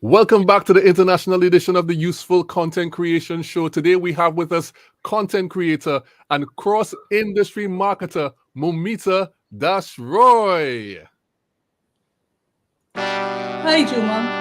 Welcome back to the international edition of the Useful Content Creation Show. Today we have with us content creator and cross-industry marketer, Moumita Roy. Hi, Juma.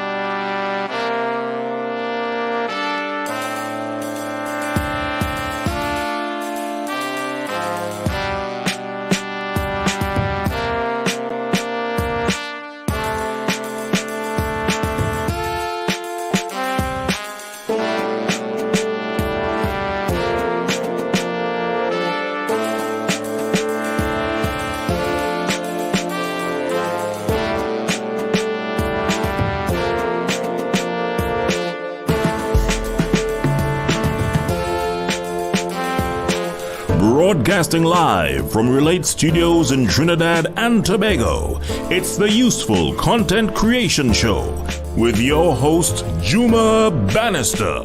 Broadcasting live from Relate Studios in Trinidad and Tobago, it's the Useful Content Creation Show with your host, Juma Bannister.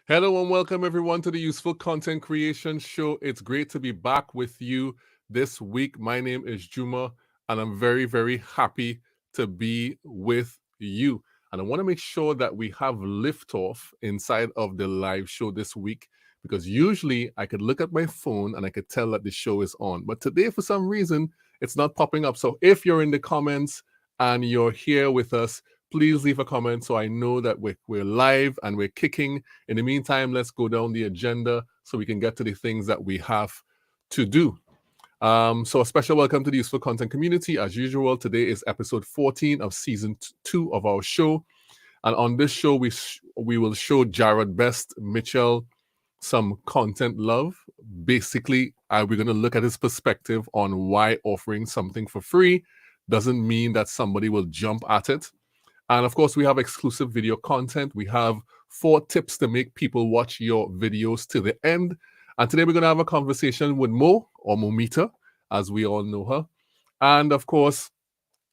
Hello and welcome everyone to the Useful Content Creation Show. It's great to be back with you this week. My name is Juma and I'm very, very happy to be with you. And I want to make sure that we have liftoff inside of the live show this week, because usually I could look at my phone and I could tell that the show is on. But today, for some reason, it's not popping up. So if you're in the comments and you're here with us, please leave a comment so I know that we're live and we're kicking. In the meantime, let's go down the agenda so we can get to the things that we have to do. So a special welcome to the Useful Content community. As usual, today is episode 14 of season 2 of our show. And on this show, we will show Jared Best Mitchell some content love. Basically, we're going to look at his perspective on why offering something for free doesn't mean that somebody will jump at it. And of course, we have exclusive video content. We have 4 tips to make people watch your videos to the end. And today we're going to have a conversation with Mo, or Moumita, as we all know her. And of course,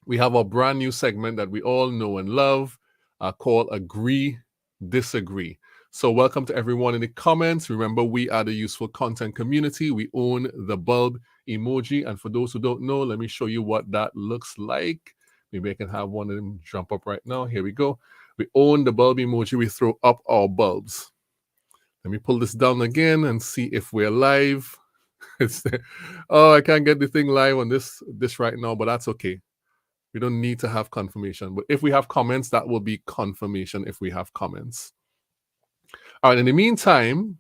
we have a brand new segment that we all know and love called Agree, Disagree. So welcome to everyone in the comments. Remember, we are the Useful Content community. We own the BULB emoji. And for those who don't know, let me show you what that looks like. Maybe I can have one of them jump up right now. Here we go. We own the BULB emoji. We throw up our bulbs. Let me pull this down again and see if we're live. Oh, I can't get the thing live on this right now, but that's okay. We don't need to have confirmation. But if we have comments, that will be confirmation if we have comments. All right, in the meantime,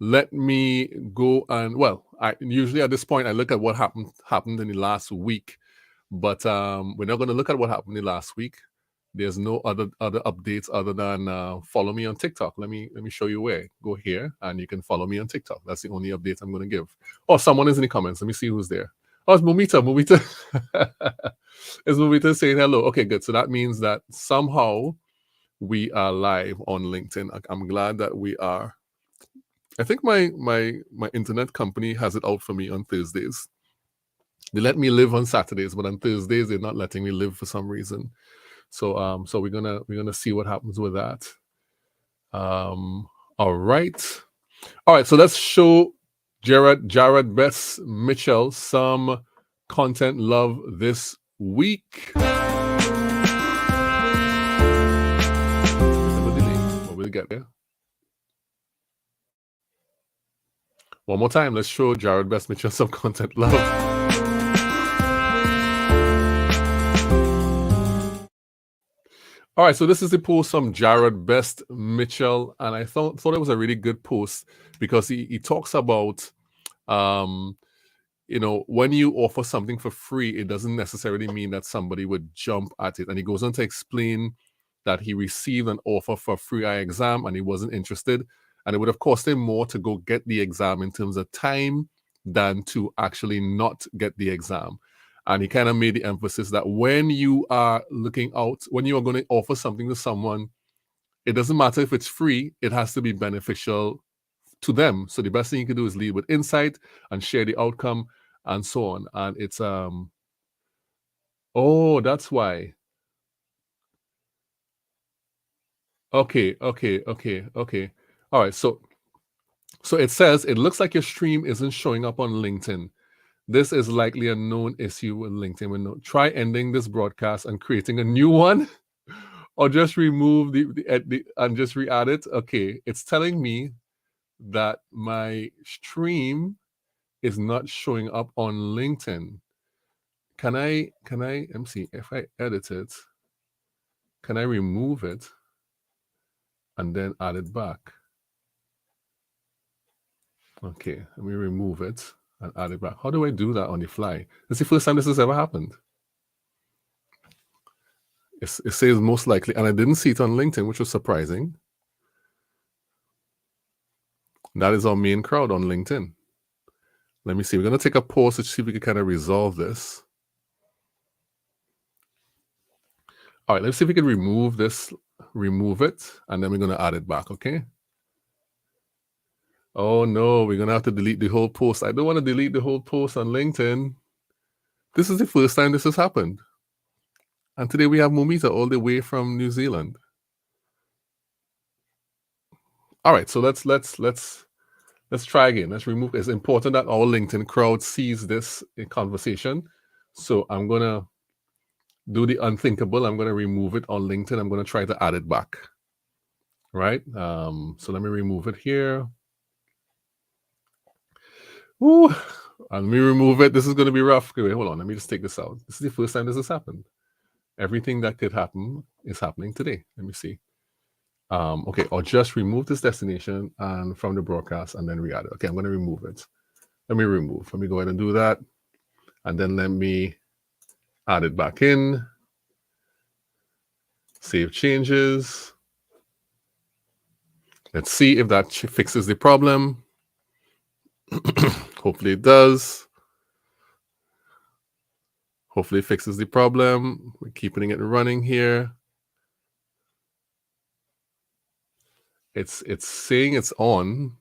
let me go and, usually at this point, I look at what happened in the last week. But we're not going to look at what happened in the last week. There's no other updates other than follow me on TikTok. Let me show you where. Go here and you can follow me on TikTok. That's the only update I'm going to give. Oh, someone is in the comments. Let me see who's there. Oh, it's Moumita. Is Moumita saying hello? Okay, good. So that means that somehow we are live on LinkedIn. I'm glad that we are. I think my internet company has it out for me on Thursdays. They let me live on Saturdays, but on Thursdays they're not letting me live for some reason. So we're gonna see what happens with that. All right. So let's show Jared Best Mitchell some content love this week. We'll get there. One more time. Let's show Jared Best Mitchell some content love. All right, so this is the post from Jared Best Mitchell, and I thought it was a really good post because he talks about, when you offer something for free, it doesn't necessarily mean that somebody would jump at it. And he goes on to explain that he received an offer for a free eye exam and he wasn't interested, and it would have cost him more to go get the exam in terms of time than to actually not get the exam. And he kind of made the emphasis that when you are looking out, when you are going to offer something to someone, it doesn't matter if it's free, it has to be beneficial to them. So the best thing you can do is lead with insight and share the outcome and so on. And it's, oh, that's why. Okay. All right, so it says, it looks like your stream isn't showing up on LinkedIn. This is likely a known issue with LinkedIn. Try ending this broadcast and creating a new one, or just remove the and just re-add it. Okay, it's telling me that my stream is not showing up on LinkedIn. Can I, let me see, if I edit it, can I remove it and then add it back? Okay, let me remove it and add it back. How do I do that on the fly? It's the first time this has ever happened. It says most likely, and I didn't see it on LinkedIn, which was surprising. That is our main crowd on LinkedIn. Let me see. We're going to take a pause to see if we can kind of resolve this. All right, let's see if we can remove this, remove it, and then we're going to add it back, okay? Oh no, we're going to have to delete the whole post. I don't want to delete the whole post on LinkedIn. This is the first time this has happened. And today we have Moumita all the way from New Zealand. All right, so let's try again. Let's remove. It's important that our LinkedIn crowd sees this conversation. So I'm going to do the unthinkable. I'm going to remove it on LinkedIn. I'm going to try to add it back. Right? So let me remove it here. Ooh, and let me remove it. This is going to be rough. Okay, wait, hold on. Let me just take this out. This is the first time this has happened. Everything that could happen is happening today. Let me see. Okay, I'll just remove this destination and from the broadcast and then re-add it. Okay, I'm going to remove it. Let me remove. Let me go ahead and do that. And then let me add it back in. Save changes. Let's see if that fixes the problem. Hopefully it does. Hopefully it fixes the problem. We're keeping it running here. It's saying it's on.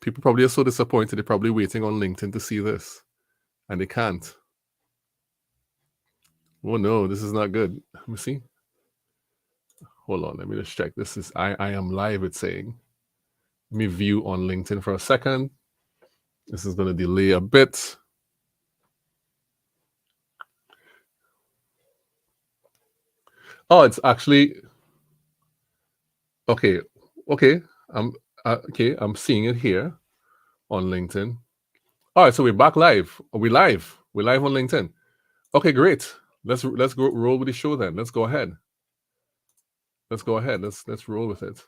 People probably are so disappointed. They're probably waiting on LinkedIn to see this. And they can't. Oh no, this is not good. Let me see. Hold on, let me just check. This is I am live, it's saying. Let me view on LinkedIn for a second. This is going to delay a bit. Oh, it's actually okay. Okay, I'm seeing it here on LinkedIn. All right, so we're back live. We're live on LinkedIn. Okay, great. Let's go roll with the show then. Let's go ahead. Let's roll with it.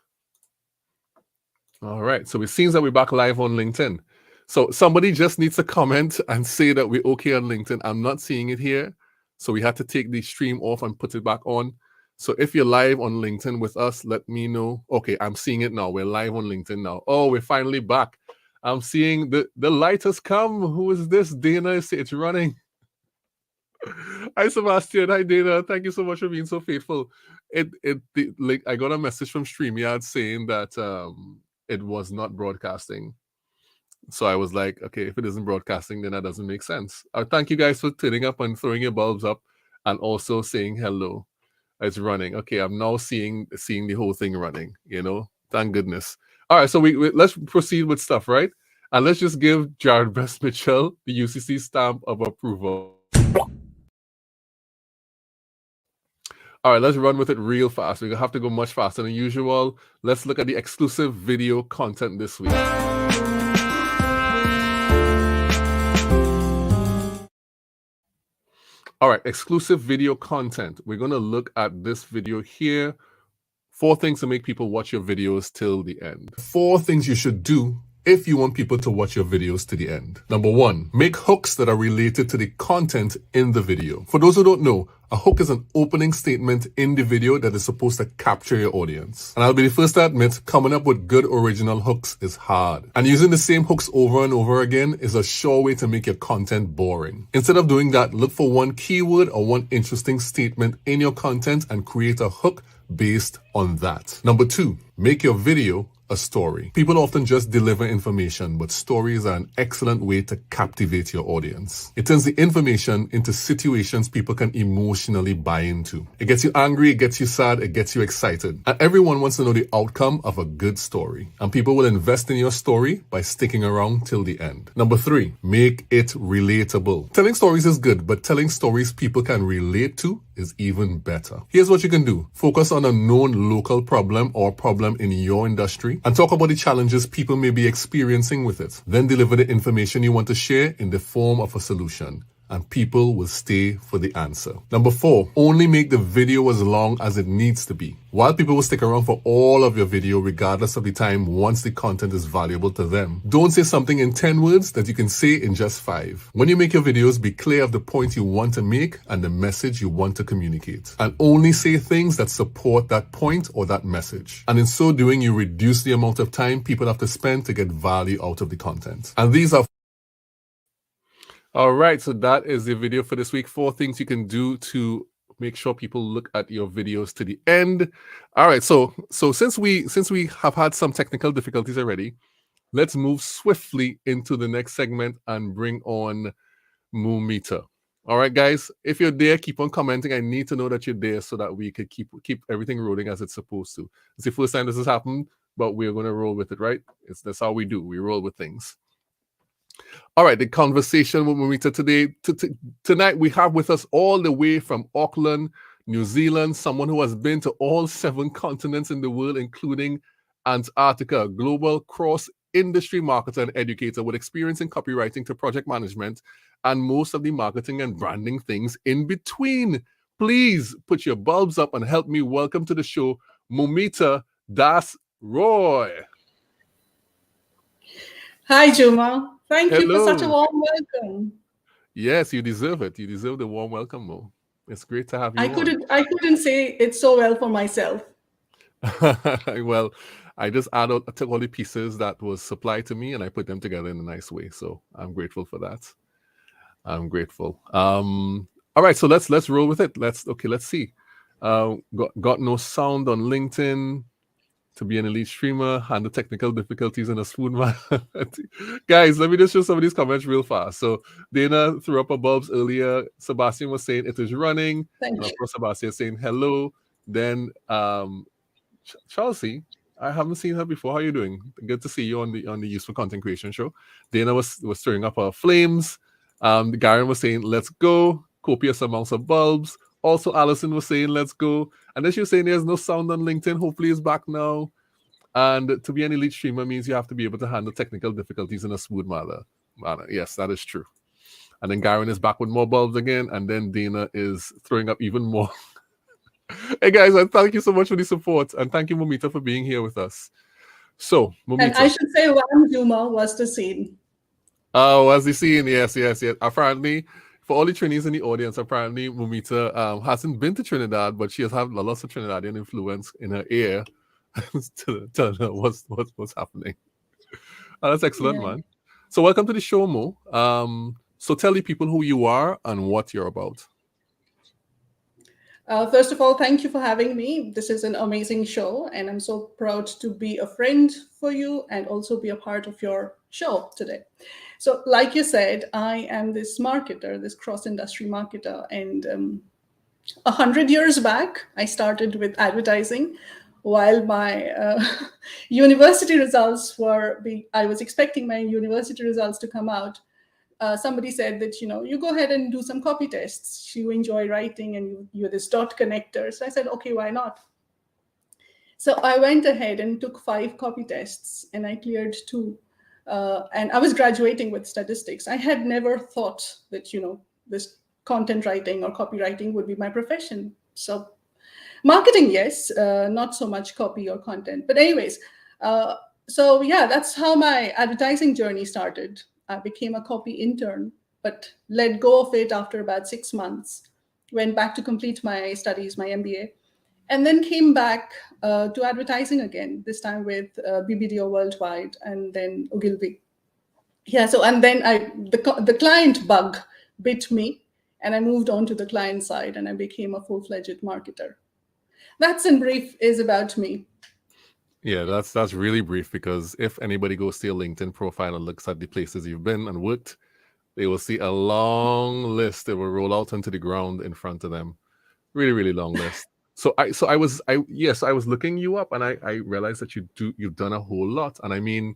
All right, so it seems that we're back live on LinkedIn. So somebody just needs to comment and say that we're okay on LinkedIn. I'm not seeing it here, so we had to take the stream off and put it back on. So if you're live on LinkedIn with us, let me know. Okay, I'm seeing it now. We're live on LinkedIn now. Oh, we're finally back. I'm seeing the light has come. Who is this? Dana, it's running. Hi, Sebastian. Hi, Dana. Thank you so much for being so faithful. Like I got a message from StreamYard saying that it was not broadcasting. So I was like, okay, if it isn't broadcasting, then that doesn't make sense. Thank you guys for turning up and throwing your bulbs up and also saying hello. It's running. Okay, I'm now seeing the whole thing running, you know. Thank goodness. All right, so we let's proceed with stuff, right? And let's just give Jared Best Mitchell the UCC stamp of approval. All right, let's run with it real fast. We're going to have to go much faster than usual. Let's look at the exclusive video content this week. All right, exclusive video content. We're going to look at this video here. 4 things to make people watch your videos till the end. 4 things you should do if you want people to watch your videos to the end. Number 1, make hooks that are related to the content in the video. For those who don't know, a hook is an opening statement in the video that is supposed to capture your audience. And I'll be the first to admit, coming up with good original hooks is hard. And using the same hooks over and over again is a sure way to make your content boring. Instead of doing that, look for one keyword or one interesting statement in your content and create a hook based on that. Number 2, make your video a story. People often just deliver information, but stories are an excellent way to captivate your audience. It turns the information into situations people can emotionally buy into. It gets you angry, it gets you sad, it gets you excited. And everyone wants to know the outcome of a good story. And people will invest in your story by sticking around till the end. Number 3, make it relatable. Telling stories is good, but telling stories people can relate to is even better. Here's what you can do. Focus on a known local problem or problem in your industry and talk about the challenges people may be experiencing with it. Then deliver the information you want to share in the form of a solution, and people will stay for the answer. Number 4, only make the video as long as it needs to be. While people will stick around for all of your video regardless of the time once the content is valuable to them, don't say something in 10 words that you can say in just 5. When you make your videos, be clear of the point you want to make and the message you want to communicate. And only say things that support that point or that message. And in so doing, you reduce the amount of time people have to spend to get value out of the content. And these are all right, so that is the video for this week. 4 things you can do to make sure people look at your videos to the end. All right, so since we have had some technical difficulties already, let's move swiftly into the next segment and bring on Moumita. All right, guys, if you're there, keep on commenting. I need to know that you're there so that we could keep everything rolling as it's supposed to. It's the first time this has happened, but we're going to roll with it, right? That's how we do. We roll with things. All right, the conversation with Moumita today. Tonight, we have with us all the way from Auckland, New Zealand, someone who has been to all 7 continents in the world, including Antarctica, global cross-industry marketer and educator with experience in copywriting to project management and most of the marketing and branding things in between. Please put your bulbs up and help me welcome to the show, Moumita Das Roy. Hi, Juma. Thank Hello. you for such a warm welcome. Yes, you deserve it. You deserve the warm welcome, Mo. It's great to have you. I couldn't say it so well for myself. Well, I just took all the pieces that was supplied to me and I put them together in a nice way. So I'm grateful for that. I'm grateful. All right, so let's roll with it. Let's see. Got no sound on LinkedIn. To be an elite streamer, handle technical difficulties in a smooth manner. Guys, let me just show some of these comments real fast. So Dana threw up her bulbs earlier. Sebastian was saying it is running. Thank and you. Of course, Sebastian saying hello. Then Chelsea, I haven't seen her before. How are you doing? Good to see you on the Useful Content Creation Show. Dana was stirring up her flames. Garen was saying let's go. Copious amounts of bulbs. Also, Allison was saying, let's go. And then she was saying there's no sound on LinkedIn. Hopefully it's back now. And to be an elite streamer means you have to be able to handle technical difficulties in a smooth manner. Yes, that is true. And then Garen is back with more bulbs again. And then Dana is throwing up even more. Hey, guys, and thank you so much for the support. And thank you, Moumita, for being here with us. So, Moumita. And I should say one Juma was the scene. Oh, was the scene? Yes. Apparently, for all the trainees in the audience, apparently Moumita hasn't been to Trinidad, but she has had lots of Trinidadian influence in her ear to tell her what's happening. That's excellent, man. So welcome to the show, Mo. So tell the people who you are and what you're about. First of all, thank you for having me. This is an amazing show, and I'm so proud to be a friend for you and also be a part of your show today. So like you said, I am this marketer, this cross-industry marketer. And 100 years back, I started with advertising while my university results I was expecting my university results to come out. Somebody said that, you go ahead and do some copy tests. You enjoy writing and you're this dot connector. So I said, okay, why not? So I went ahead and took 5 copy tests and I cleared 2. And I was graduating with statistics. I had never thought that, this content writing or copywriting would be my profession. So marketing, yes, not so much copy or content. But anyways, so yeah, that's how my advertising journey started. I became a copy intern, but let go of it after about 6 months. Went back to complete my studies, my MBA. And then came back to advertising again, this time with BBDO Worldwide and then Ogilvy. Yeah, so and then the client bug bit me and I moved on to the client side and I became a full-fledged marketer. That's in brief is about me. Yeah, that's really brief, because if anybody goes to your LinkedIn profile and looks at the places you've been and worked, they will see a long list. It will roll out into the ground in front of them. Really, really long list. I was looking you up, and I realized that you've done a whole lot, and I mean,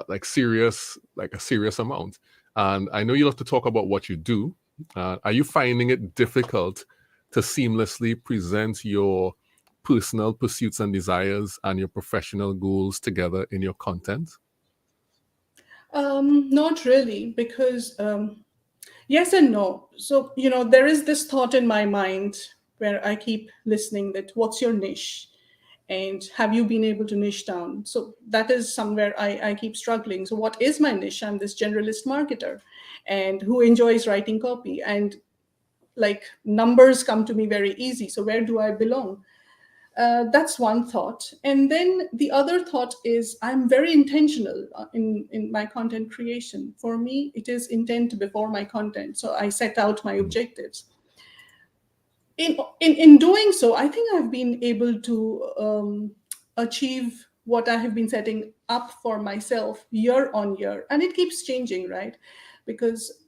like a serious amount. And I know you love to talk about what you do. Are you finding it difficult to seamlessly present your personal pursuits and desires and your professional goals together in your content? Not really, because yes and no. So, there is this thought in my mind where I keep listening that what's your niche? And have you been able to niche down? So that is somewhere I keep struggling. So what is my niche? I'm this generalist marketer and who enjoys writing copy. And like numbers come to me very easy. So where do I belong? That's one thought. And then the other thought is I'm very intentional in my content creation. For me, it is intent before my content. So I set out my objectives. In doing so, I think I've been able to achieve what I have been setting up for myself year on year. And it keeps changing, right? Because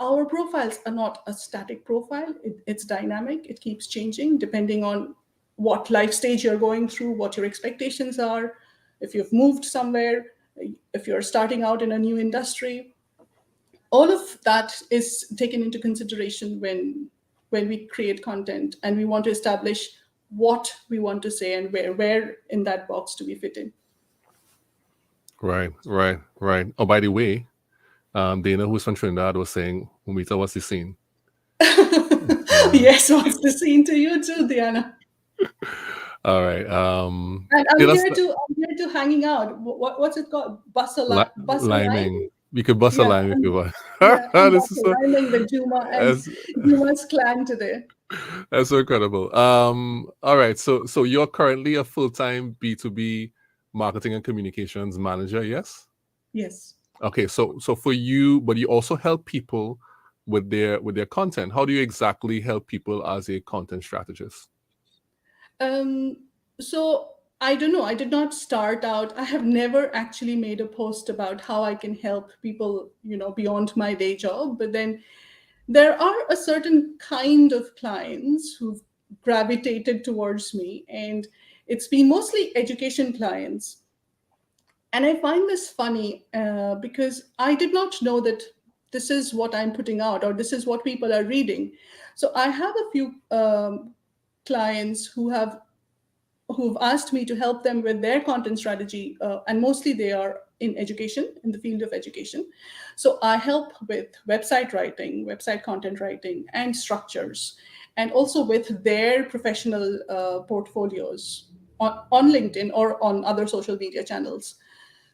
our profiles are not a static profile, it's dynamic, it keeps changing depending on what life stage you're going through, what your expectations are, if you've moved somewhere, if you're starting out in a new industry. All of that is taken into consideration when we create content and we want to establish what we want to say and where in that box do we fit in. Right, right, right. Oh, by the way, Dana, who's from Trinidad, was saying, Moumita, what's the scene? Yes, what's the scene to you too, Diana? All right. And I'm here to hanging out. What's it called? Bus a line? Liming. We could bust a Yeah, lime if you want. I'm This is so, lining with Juma and that's, Juma's clan today. that's so incredible. All right. So you're currently a full-time B2B marketing and communications manager, yes? Yes. Okay. So for you, but you also help people with their content. How do you exactly help people as a content strategist? So I don't know. I did not start out. I have never actually made a post about how I can help people, beyond my day job. But then there are a certain kind of clients who've gravitated towards me, and it's been mostly education clients. And I find this funny because I did not know that this is what I'm putting out or this is what people are reading. So I have a few clients who've asked me to help them with their content strategy, and mostly they are in education, in the field of education. So I help with website writing, website content writing, and structures, and also with their professional portfolios on LinkedIn or on other social media channels.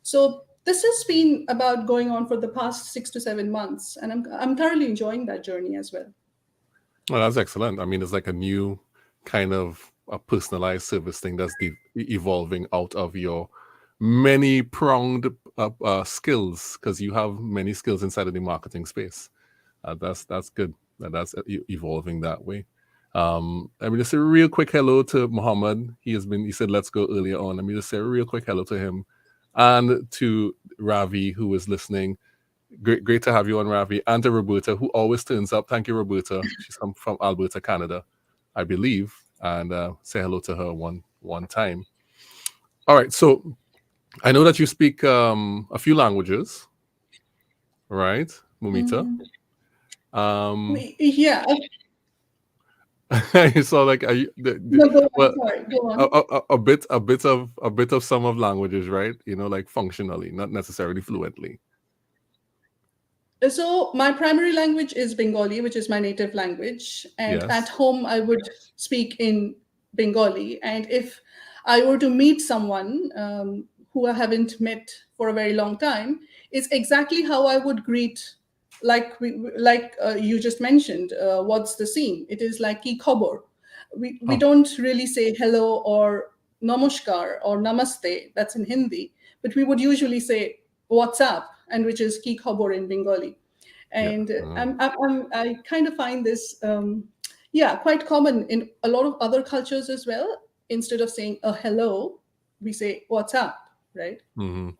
So this has been about going on for the past 6 to 7 months, and I'm thoroughly enjoying that journey as well. Well, that's excellent. I mean, it's like a new kind of a personalized service thing that's evolving out of your many pronged skills, because you have many skills inside of the marketing space. That's good. That's evolving that way. Let me just say a real quick hello to Muhammad. He said let's go earlier on. Let me just say a real quick hello to him, and to Ravi, who is listening. Great to have you on, Ravi, and to Roberta, who always turns up. Thank you, Roberta. She's from Alberta, Canada, I believe, and say hello to her one time. All right, so I know that you speak a few languages, right, Moumita? Yeah. You saw like No, go on. well, Sorry, go on. a bit of some of languages, right? Like functionally, not necessarily fluently. So my primary language is Bengali, which is my native language. And at Yes. home, I would speak in Bengali. And if I were to meet someone who I haven't met for a very long time, it's exactly how I would greet, like you just mentioned. What's the scene? It is like ki khobor. We Oh, don't really say hello or namaskar or namaste. That's in Hindi, but we would usually say what's up, and which is ki khobor in Bengali. yeah. And I kind of find this, quite common in a lot of other cultures as well. Instead of saying a hello, we say what's up, right? Mm-hmm.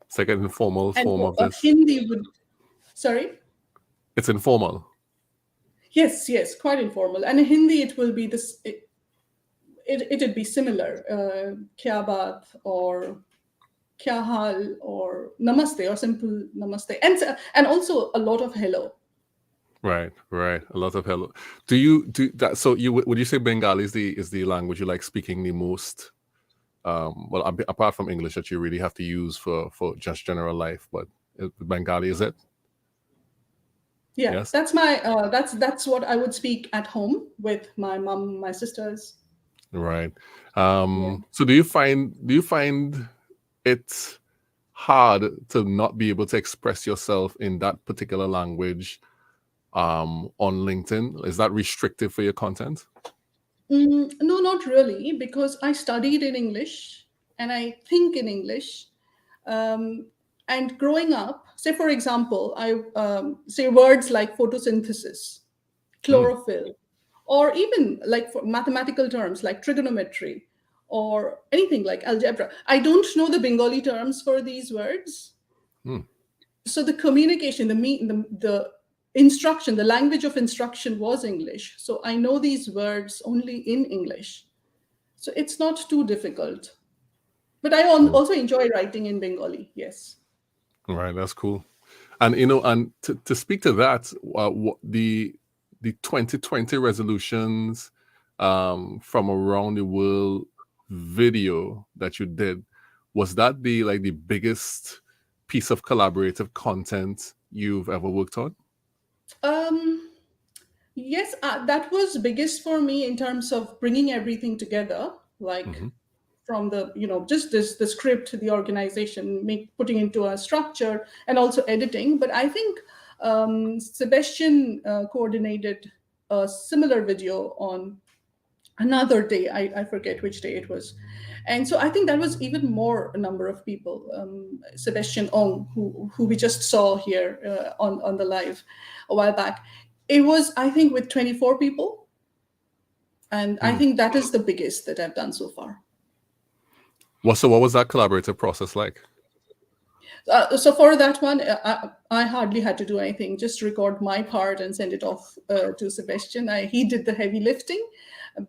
It's like an informal And form of a this. Hindi would, sorry? It's informal. Yes, yes, quite informal. And in Hindi, it will be this. It'd be similar. Kya baat or kya hal or namaste or simple namaste, and also a lot of hello. Right, right. A lot of hello. Do you do that? So you would you say Bengali is the language you like speaking the most? Well, apart from English that you really have to use for just general life, but Bengali is it? Yeah, Yes. that's my that's what I would speak at home with my mom, my sisters. Right. Yeah. So do you find it hard to not be able to express yourself in that particular language on LinkedIn? Is that restrictive for your content? No, not really, because I studied in English and I think in English. Um, and growing up, say for example, I say words like photosynthesis, Mm, chlorophyll, or even like for mathematical terms like trigonometry or anything like algebra. I don't know the Bengali terms for these words. mm. So the communication, the instruction, the language of instruction was English. So I know these words only in English. So it's not too difficult. But I also enjoy writing in Bengali. Yes. Right, that's cool. And and to speak to that, the 2020 resolutions from around the world video that you did, was that the biggest piece of collaborative content you've ever worked on? Um, yes, that was biggest for me in terms of bringing everything together, like Hmm. from the just the script, the organization, putting into a structure, and also editing. But I think Sebastian coordinated a similar video on another day. I forget which day it was. And so I think that was even more a number of people. Sebastian Ong, who we just saw here on the live a while back. It was, I think, with 24 people. And I Mm. think that is the biggest that I've done so far. So what was that collaborative process like? So for that one, I hardly had to do anything, just record my part and send it off to Sebastian. He did the heavy lifting,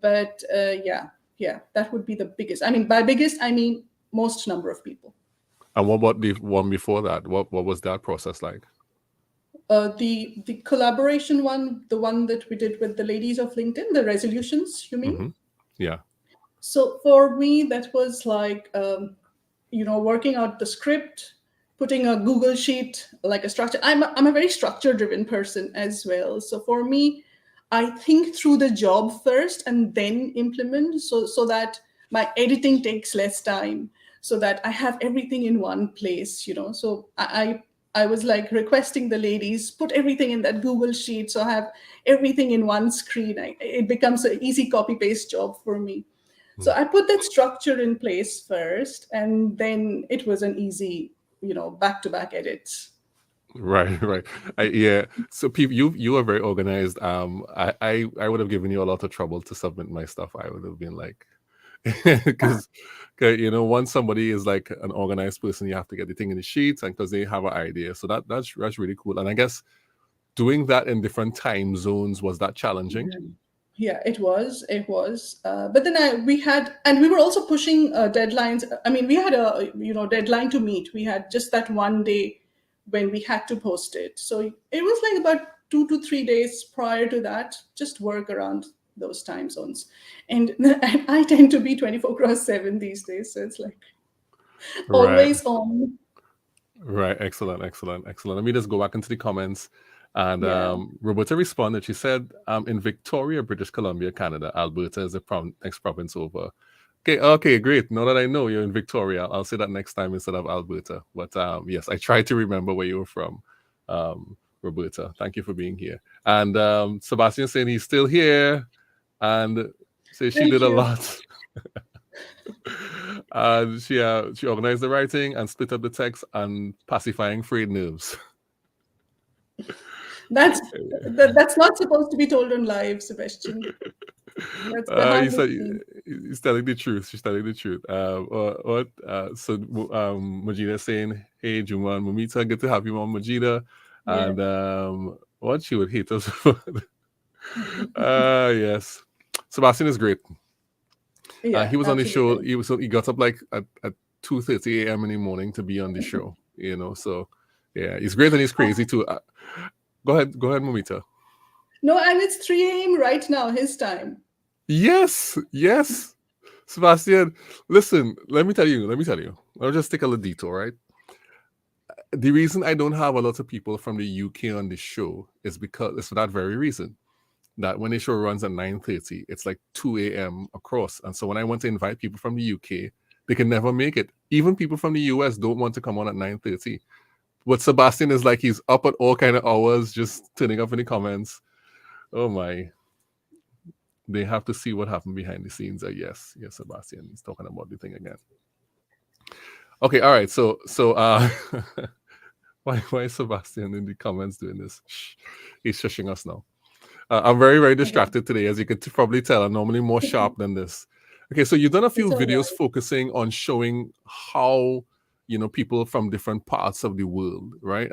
but yeah, that would be the biggest. I mean, by biggest, I mean most number of people. And what about the one before that? What was that process like? The collaboration one, the one that we did with the ladies of LinkedIn, the resolutions, you mean? Hmm. Yeah. So for me, that was like, working out the script, putting a Google sheet, like a structure. I'm a very structure driven person as well. So for me, I think through the job first and then implement, so that my editing takes less time, so that I have everything in one place. So I was like requesting the ladies, put everything in that Google sheet, so I have everything in one screen. It becomes an easy copy paste job for me. So Mm. I put that structure in place first, and then it was an easy, back-to-back edits. Right, right. Yeah. So people, you are very organized. I would have given you a lot of trouble to submit my stuff. I would have been like, because once somebody is like an organized person, you have to get the thing in the sheets, and because they have an idea. So that's really cool. And I guess doing that in different time zones, was that challenging? Yeah, it was. It was. But then we had, and we were also pushing deadlines. I mean, we had a deadline to meet. We had just that one day when we had to post it. So it was like about 2 to 3 days prior to that, just work around those time zones. And I tend to be 24/7 these days, so it's like Right. always on. Right. Excellent. Excellent. Excellent. Let me just go back into the comments. And Yeah. Roberta responded. She said, in Victoria, British Columbia, Canada. Alberta is the next province over. Okay, great. Now that I know you're in Victoria, I'll say that next time instead of Alberta. But yes, I tried to remember where you were from, Roberta. Thank you for being here. And Sebastian saying he's still here, and say she Thank did a you. lot. And she organized the writing and split up the text and pacifying frayed nerves. That's not supposed to be told on live, Sebastian. That's He behind the said scenes. She's telling the truth. She's telling the truth. What? Majida saying, "Hey, Juma and Moumita, good to have you on, Majida." Yeah. And what she would hate us for. Yes, Sebastian is great. Yeah, He was on the show. absolutely. He got up like at 2:30 a.m. in the morning to be on the show. So yeah, he's great and he's crazy too. Go ahead, Moumita. No, and it's 3 a.m. right now, his time. Yes. Sebastian, listen, let me tell you. I'll just take a little detour, right? The reason I don't have a lot of people from the UK on the show is because it's for that very reason. That when the show runs at 9:30, it's like 2 a.m. across. And so when I want to invite people from the UK, they can never make it. Even people from the US don't want to come on at 9:30. But Sebastian is like he's up at all kind of hours, just turning up in the comments. Oh my. They have to see what happened behind the scenes. Yes, Sebastian. He's talking about the thing again. Okay, all right. So why is Sebastian in the comments doing this? Shh. He's shushing us now. I'm very, very distracted today, as you could probably tell. I'm normally more sharp than this. Okay, so you've done a few It's all videos right. focusing on showing how people from different parts of the world, right?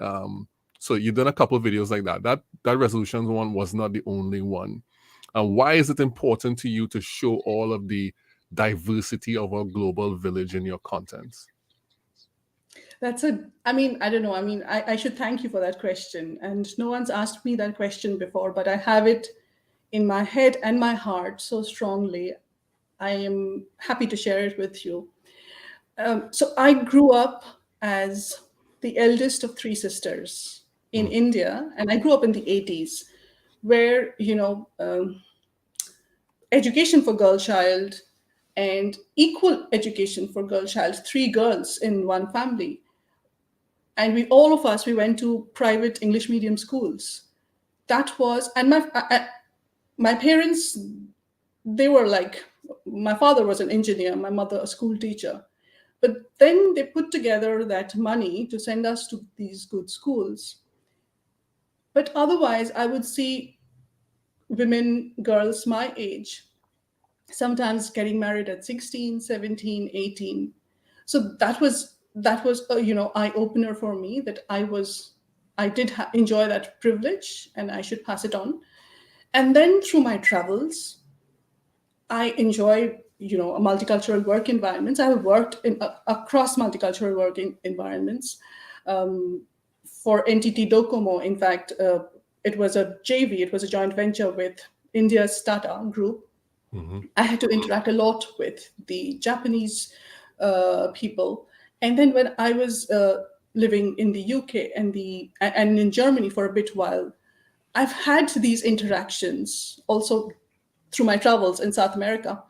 So you've done a couple of videos like that. That resolutions one was not the only one. Why is it important to you to show all of the diversity of our global village in your contents? I don't know. I should thank you for that question. And no one's asked me that question before, but I have it in my head and my heart so strongly. I am happy to share it with you. So I grew up as the eldest of three sisters in India, and I grew up in the 80s, where, education for girl child and equal education for girl child, three girls in one family. And all of us, we went to private English medium schools. That was, and my parents, they were like, my father was an engineer, my mother a school teacher. But then they put together that money to send us to these good schools. But otherwise, I would see women, girls my age, sometimes getting married at 16, 17, 18. So that was a, eye opener for me, that I did enjoy that privilege and I should pass it on. And then through my travels, I enjoy, a multicultural work environments. I have worked in across multicultural working environments. For NTT Docomo, in fact, it was a JV, it was a joint venture with India's Tata Group. I had to interact a lot with the Japanese people. And then when I was living in the UK and in Germany for a bit while, I've had these interactions also through my travels in South America.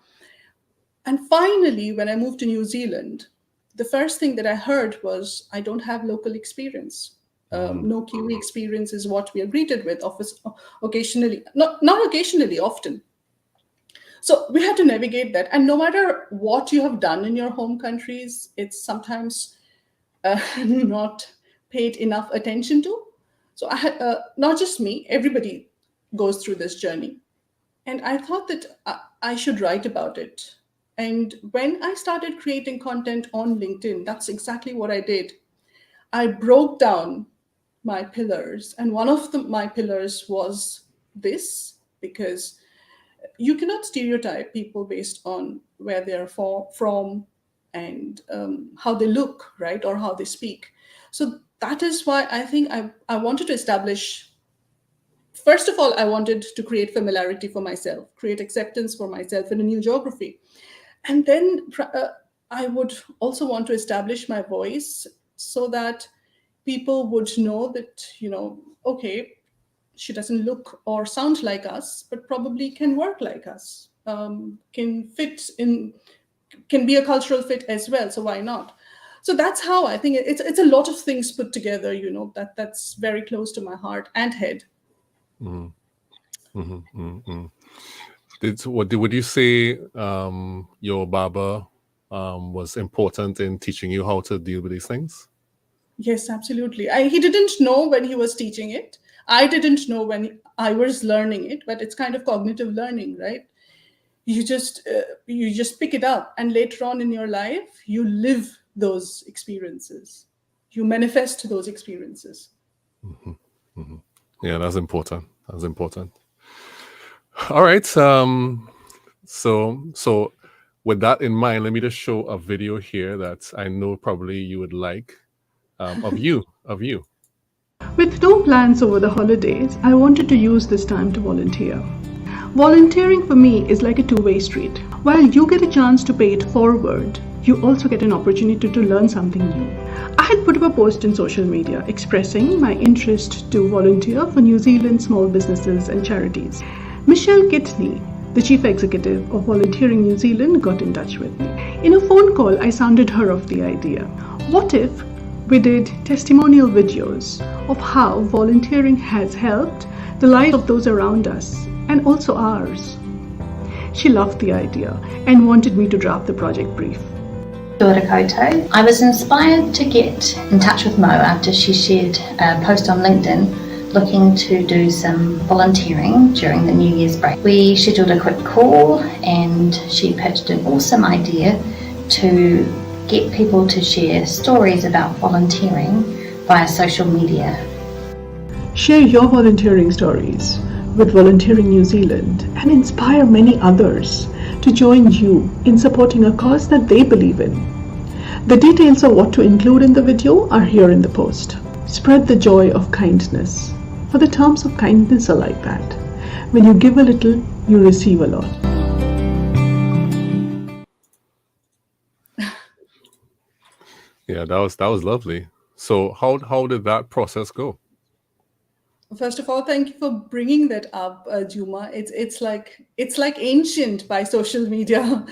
And finally, when I moved to New Zealand, the first thing that I heard was, I don't have local experience. No Kiwi experience is what we are greeted with occasionally, not occasionally, often. So we have to navigate that. And no matter what you have done in your home countries, it's sometimes not paid enough attention to. So I had, not just me, everybody goes through this journey. And I thought that I should write about it. And when I started creating content on LinkedIn, that's exactly what I did. I broke down my pillars. And one of my pillars was this, because you cannot stereotype people based on where they're from and how they look, right? Or how they speak. So that is why I think I wanted to establish, first of all, I wanted to create familiarity for myself, create acceptance for myself in a new geography. And then I would also want to establish my voice so that people would know that, okay, she doesn't look or sound like us, but probably can work like us, can be a cultural fit as well. So why not? So that's how I think it's a lot of things put together, that's very close to my heart and head. Would you say your Baba was important in teaching you how to deal with these things? Yes, absolutely. He didn't know when he was teaching it. I didn't know when I was learning it, but it's kind of cognitive learning, right? you just pick it up, and later on in your life you live those experiences, you manifest those experiences. Yeah, that's important. That's important. All right. So with that in mind, let me just show a video here that I know probably you would like, of you. With no plans over the holidays, I wanted to use this time to volunteer. Volunteering for me is like a two-way street. While you get a chance to pay it forward, you also get an opportunity to learn something new. I had put up a post in social media expressing my interest to volunteer for New Zealand small businesses and charities. Michelle Kitney, the chief executive of Volunteering New Zealand, got in touch with me. In a phone call, I sounded her of the idea. What if we did testimonial videos of how volunteering has helped the lives of those around us and also ours? She loved the idea and wanted me to draft the project brief. Koto. I was inspired to get in touch with Mo after she shared a post on LinkedIn looking to do some volunteering during the New Year's break. We scheduled a quick call and she pitched an awesome idea to get people to share stories about volunteering via social media. Share your volunteering stories with Volunteering New Zealand and inspire many others to join you in supporting a cause that they believe in. The details of what to include in the video are here in the post. Spread the joy of kindness, for the terms of kindness are like that. When you give a little, you receive a lot. Yeah, that was lovely. So how did that process go? First of all, thank you for bringing that up, Juma. It's like ancient by social media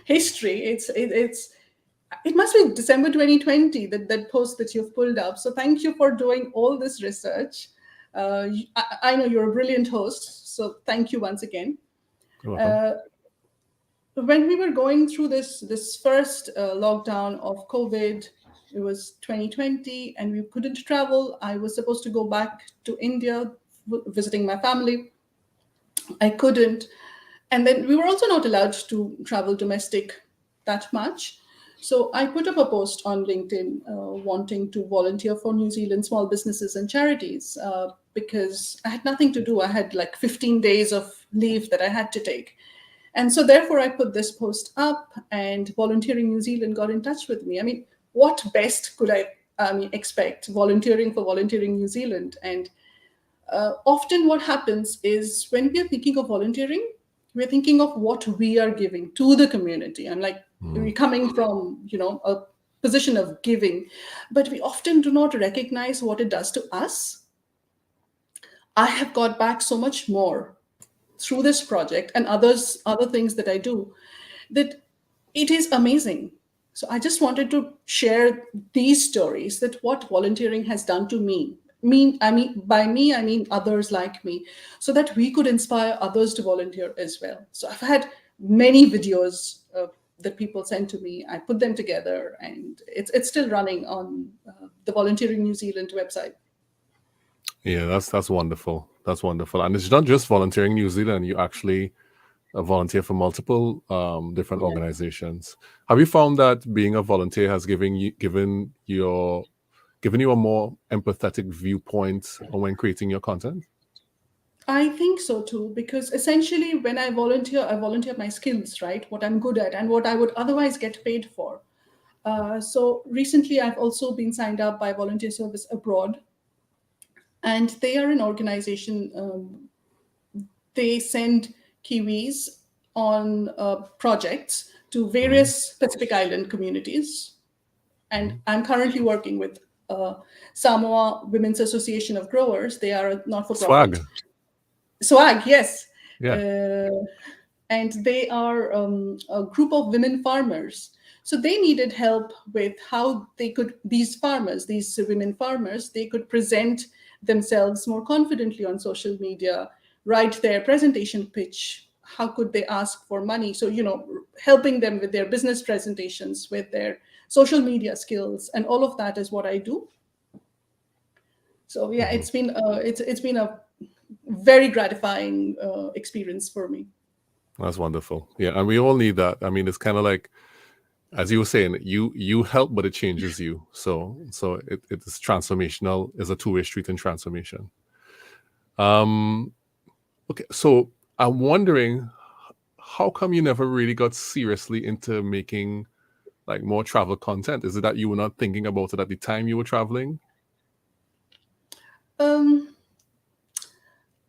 history. It must be December 2020 that post that you've pulled up. So thank you for doing all this research. I know you're a brilliant host, so thank you once again. You're welcome. When we were going through this first lockdown of COVID, it was 2020 and we couldn't travel. I was supposed to go back to India visiting my family. I couldn't. And then we were also not allowed to travel domestic that much. So I put up a post on LinkedIn wanting to volunteer for New Zealand small businesses and charities because I had nothing to do. I had like 15 days of leave that I had to take. And so therefore I put this post up and Volunteering New Zealand got in touch with me. I mean, what best could I expect? Volunteering for Volunteering New Zealand. And often what happens is when we are thinking of volunteering, we're thinking of what we are giving to the community. And like we're coming from, a position of giving, but we often do not recognize what it does to us. I have got back so much more through this project and other things that I do, that it is amazing. So I just wanted to share these stories, that what volunteering has done to me. By me, I mean others like me, so that we could inspire others to volunteer as well. So I've had many videos that people send to me. I put them together, and it's still running on the Volunteering New Zealand website. Yeah, that's wonderful. That's wonderful. And it's not just Volunteering New Zealand. You actually volunteer for multiple different organizations. Have you found that being a volunteer has given you a more empathetic viewpoint when creating your content? I think so too, because essentially when I volunteer my skills, right? What I'm good at and what I would otherwise get paid for. So recently I've also been signed up by Volunteer Service Abroad, and they are an organization. They send Kiwis on projects to various Pacific Island communities. And I'm currently working with Samoa Women's Association of Growers. They are a not-for-profit. Swag, yes. Yeah. And they are a group of women farmers. So they needed help with how these women farmers, they could present themselves more confidently on social media, write their presentation pitch. How could they ask for money? So, helping them with their business presentations, with their social media skills, and all of that is what I do. So yeah, it's been a very gratifying experience for me. That's wonderful. Yeah, and we all need that. I mean, it's kind of like, as you were saying, you help, but it changes you. So it is transformational. It's a two-way street in transformation. Okay, so I'm wondering, how come you never really got seriously into making like more travel content? Is it that you were not thinking about it at the time you were traveling?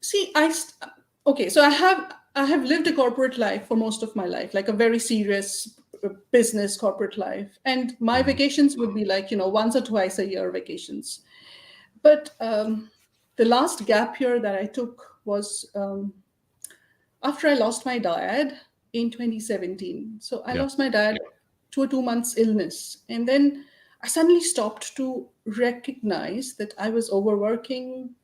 See, so I have lived a corporate life for most of my life, like a very serious business corporate life, and my vacations would be like, once or twice a year vacations. But the last gap year that I took was after I lost my dad in 2017. So I lost my dad to a 2 months illness, and then I suddenly stopped to recognize that I was overworking,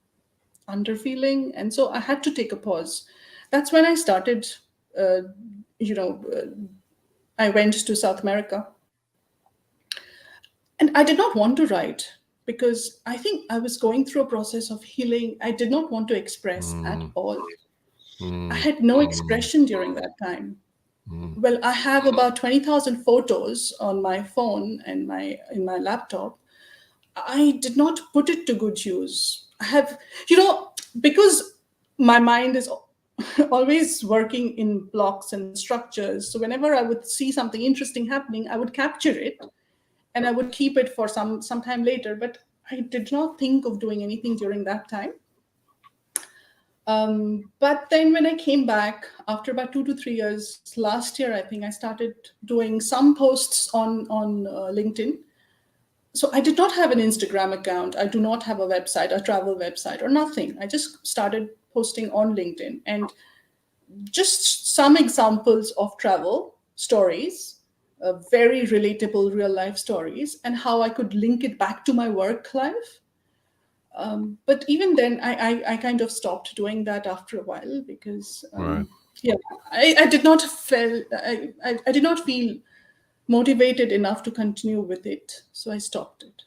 underfeeling, and so I had to take a pause. That's when I started, I went to South America. And I did not want to write because I think I was going through a process of healing. I did not want to express at all. I had no expression during that time. Well, I have about 20,000 photos on my phone and in my laptop. I did not put it to good use. I have, because my mind is always working in blocks and structures. So whenever I would see something interesting happening, I would capture it and I would keep it for some time later. But I did not think of doing anything during that time. But then when I came back after about 2 to 3 years, last year, I think I started doing some posts on LinkedIn. So I did not have an Instagram account. I do not have a website, a travel website or nothing. I just started posting on LinkedIn and just some examples of travel stories, very relatable real life stories, and how I could link it back to my work life. But even then, I kind of stopped doing that after a while because, I did not feel motivated enough to continue with it, so I stopped it.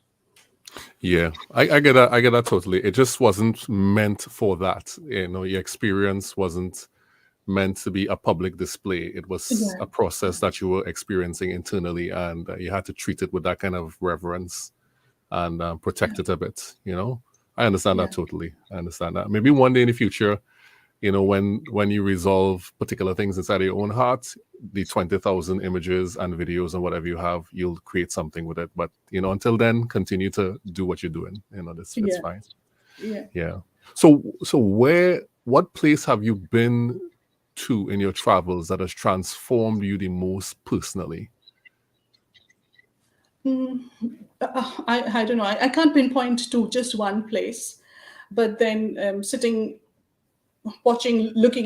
Yeah, I get that. I get that totally. It just wasn't meant for that. Your experience wasn't meant to be a public display. It was a process that you were experiencing internally, and you had to treat it with that kind of reverence and protect it a bit. I understand that totally. I understand that. Maybe one day in the future, when you resolve particular things inside your own heart, the 20,000 images and videos and whatever you have, you'll create something with it. But until then, continue to do what you're doing. It's fine. Yeah. So what place have you been to in your travels that has transformed you the most personally? I don't know. I can't pinpoint to just one place, but then looking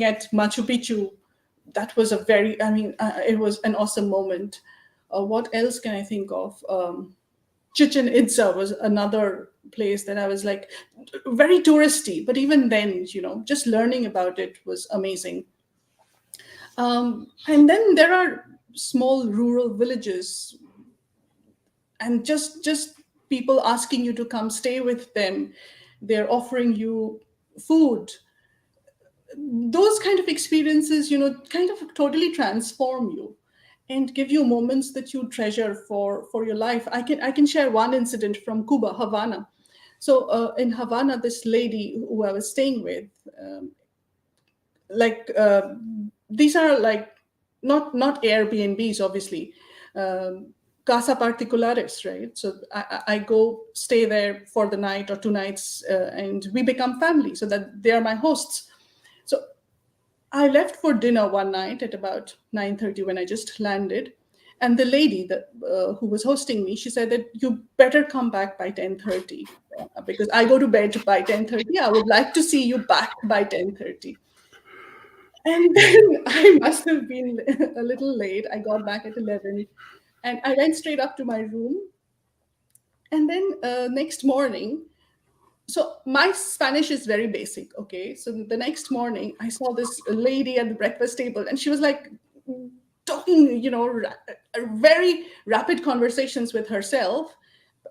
at Machu Picchu, that was it was an awesome moment. What else can I think of? Chichen Itza was another place that I was like, very touristy, but even then, just learning about it was amazing. And then there are small rural villages and just people asking you to come stay with them. They're offering you food. Those kind of experiences, kind of totally transform you and give you moments that you treasure for your life. I can share one incident from Cuba, Havana. So in Havana, this lady who I was staying with, these are like not Airbnbs, obviously, casa particulares, right? So I go stay there for the night or 2 nights, and we become family, so that they are my hosts. So I left for dinner one night at about 9:30 when I just landed. And the lady who was hosting me, she said that you better come back by 10:30 because I go to bed by 10:30. I would like to see you back by 10:30. And then I must have been a little late. I got back at 11 and I went straight up to my room. And then next morning, so my Spanish is very basic, okay? So the next morning, I saw this lady at the breakfast table, and she was like talking, very rapid conversations with herself.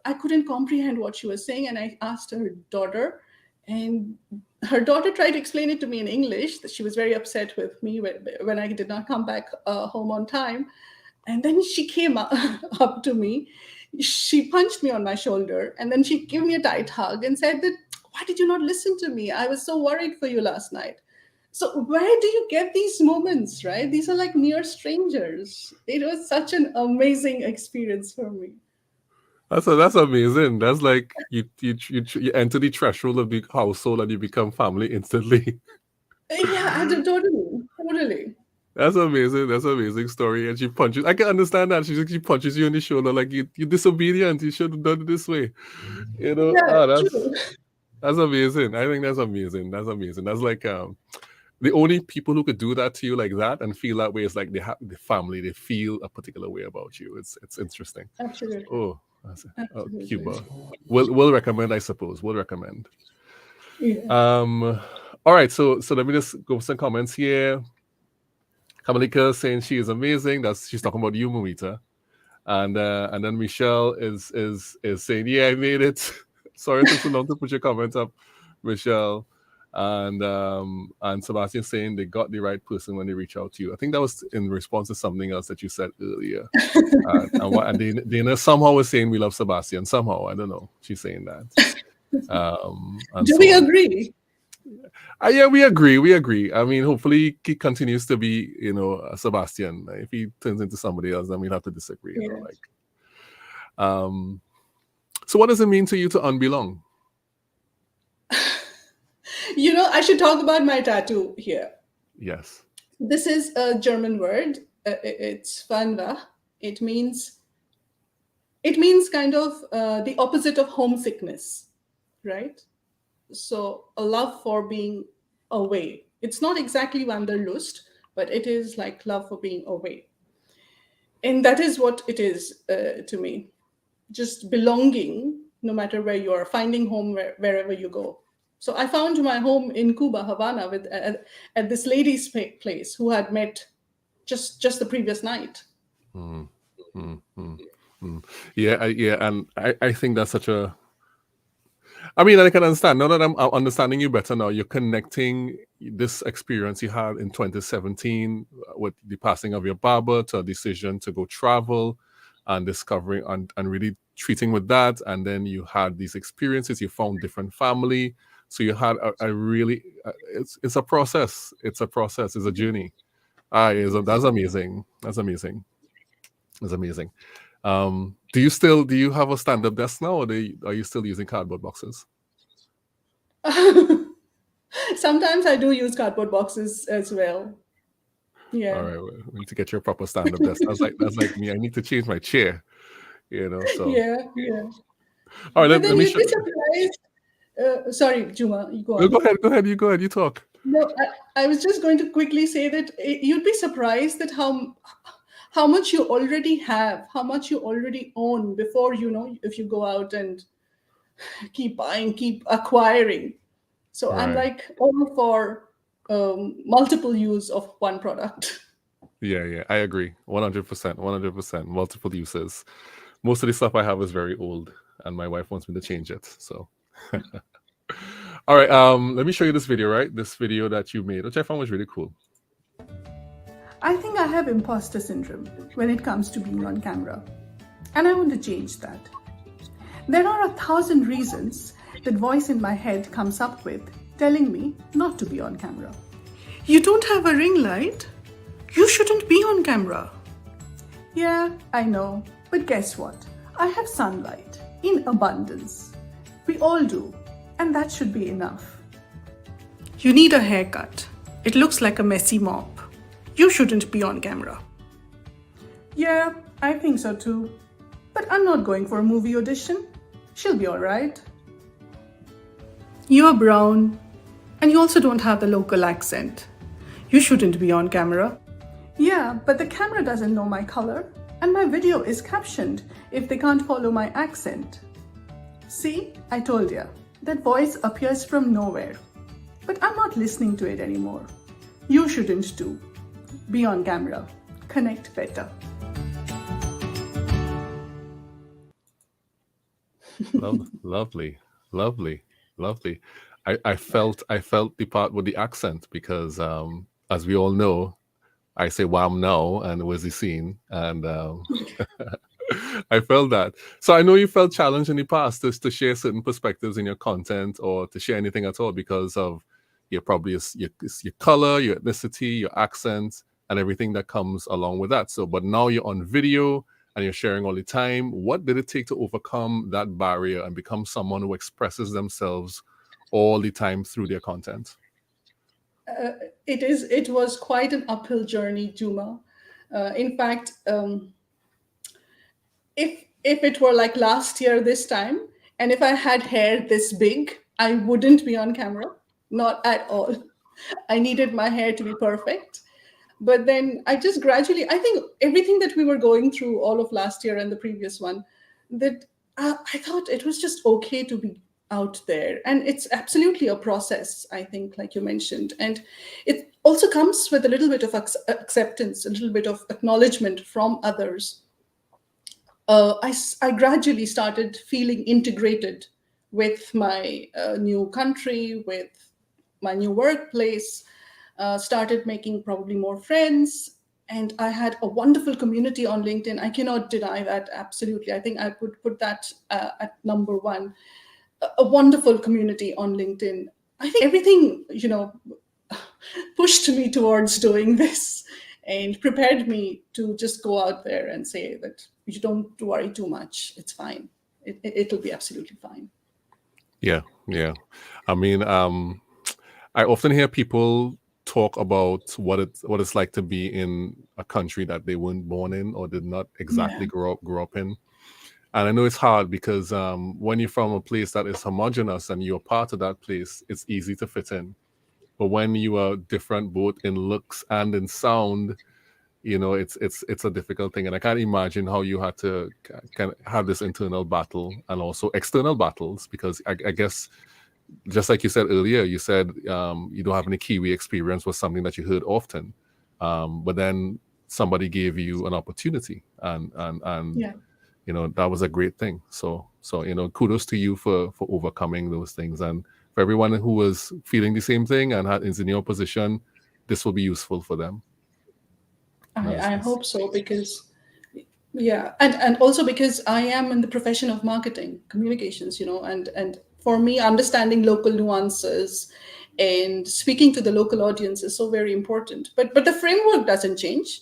I couldn't comprehend what she was saying, and I asked her daughter, And her daughter tried to explain it to me in English, that she was very upset with me when I did not come back home on time. And then she came up to me. She punched me on my shoulder, and then she gave me a tight hug and said that, why did you not listen to me? I was so worried for you last night. So where do you get these moments, right? These are like near strangers. It was such an amazing experience for me. That's amazing. That's like you enter the threshold of the household and you become family instantly. Yeah, totally. That's amazing. That's an amazing story. And she punches. I can understand that. She punches you in the shoulder like you're disobedient. You should have done it this way. You know. Yeah, true. That's amazing. I think that's amazing. That's amazing. That's like the only people who could do that to you like that and feel that way is like they have the family. They feel a particular way about you. It's interesting. Absolutely. Oh, Cuba. We'll recommend, I suppose. We'll recommend. Yeah. All right. So let me just go with some comments here. Kamalika saying she is amazing. She's talking about you, Moumita. And then Michelle is saying, yeah, I made it. Sorry it took so long to put your comment up, Michelle. And Sebastian saying they got the right person when they reach out to you. I think that was in response to something else that you said earlier. and Dana somehow was saying we love Sebastian. Somehow, I don't know. She's saying that. Do we agree? Yeah, we agree. We agree. I mean, hopefully he continues to be, Sebastian. If he turns into somebody else, then we'll have to disagree. Yeah. So what does it mean to you to unbelong? I should talk about my tattoo here. Yes. This is a German word. It's Fanwa. It means kind of the opposite of homesickness, right? So a love for being away. It's not exactly Wanderlust, but it is like love for being away. And that is what it is to me. Just belonging, no matter where you are, finding home wherever you go. So I found my home in Cuba, Havana, at this lady's place who had met just the previous night. Yeah, and I think that's such a. I mean, I can understand. Now that I'm understanding you better now, you're connecting this experience you had in 2017 with the passing of your barber to a decision to go travel and discovering and really treating with that. And then you had these experiences, you found different family. So you had a really, it's a process. It's a process. It's a journey. That's amazing. That's amazing. That's amazing. Do you have a stand-up desk now, or are you still using cardboard boxes? Sometimes I do use cardboard boxes as well. Yeah. All right, we need to get your proper stand-up desk. That's like me. I need to change my chair. So yeah. All right, let me show. Sorry, Juma, you go on. No, go ahead. You talk. No, I was just going to quickly say that you'd be surprised at how much you already have, how much you already own before, if you go out and keep buying, keep acquiring. So right. I'm like all for multiple use of one product. Yeah, I agree. 100%. Multiple uses. Most of the stuff I have is very old, and my wife wants me to change it. So, all right. Let me show you this video. Right, this video that you made, which I found was really cool. I think I have imposter syndrome when it comes to being on camera, and I want to change that. There are 1,000 reasons that voice in my head comes up with telling me not to be on camera. You don't have a ring light? You shouldn't be on camera. Yeah, I know, but guess what? I have sunlight in abundance. We all do, and that should be enough. You need a haircut. It looks like a messy mop. You shouldn't be on camera. Yeah, I think so too. But I'm not going for a movie audition. She'll be alright. You're brown, and you also don't have the local accent. You shouldn't be on camera. Yeah, but the camera doesn't know my color, and my video is captioned if they can't follow my accent. See, I told ya, that voice appears from nowhere. But I'm not listening to it anymore. You shouldn't too. Be on camera. Connect better. Lovely. I felt the part with the accent because as we all know, I say wham now and was the scene, and I felt that. So I know you felt challenged in the past to share certain perspectives in your content or to share anything at all because of your color, your ethnicity, your accent, and everything that comes along with that. So, but now you're on video and you're sharing all the time. What did it take to overcome that barrier and become someone who expresses themselves all the time through their content? It was quite an uphill journey, Juma. In fact, if it were like last year this time, and if I had hair this big, I wouldn't be on camera, not at all. I needed my hair to be perfect. But then I just gradually, I think everything that we were going through all of last year and the previous one, that I thought it was just okay to be out there. And it's absolutely a process, I think, like you mentioned. And it also comes with a little bit of acceptance, a little bit of acknowledgement from others. I gradually started feeling integrated with my new country, with my new workplace, started making probably more friends. And I had a wonderful community on LinkedIn. I cannot deny that, absolutely. I think I would put that at number one. A wonderful community on LinkedIn. I think everything, pushed me towards doing this and prepared me to just go out there and say that you don't worry too much. It's fine. It'll be absolutely fine. Yeah. I mean, I often hear people talk about what it's like to be in a country that they weren't born in or did not exactly grow up in. And I know it's hard because when you're from a place that is homogenous and you're part of that place, it's easy to fit in. But when you are different both in looks and in sound, it's a difficult thing. And I can't imagine how you had to kind of have this internal battle and also external battles, because I guess, just like you said earlier, you said you don't have any Kiwi experience was something that you heard often. But then somebody gave you an opportunity and that was a great thing. So kudos to you for overcoming those things. And for everyone who was feeling the same thing and is in your position, this will be useful for them. I hope so, because and also because I am in the profession of marketing communications, and for me, understanding local nuances and speaking to the local audience is so very important. But the framework doesn't change.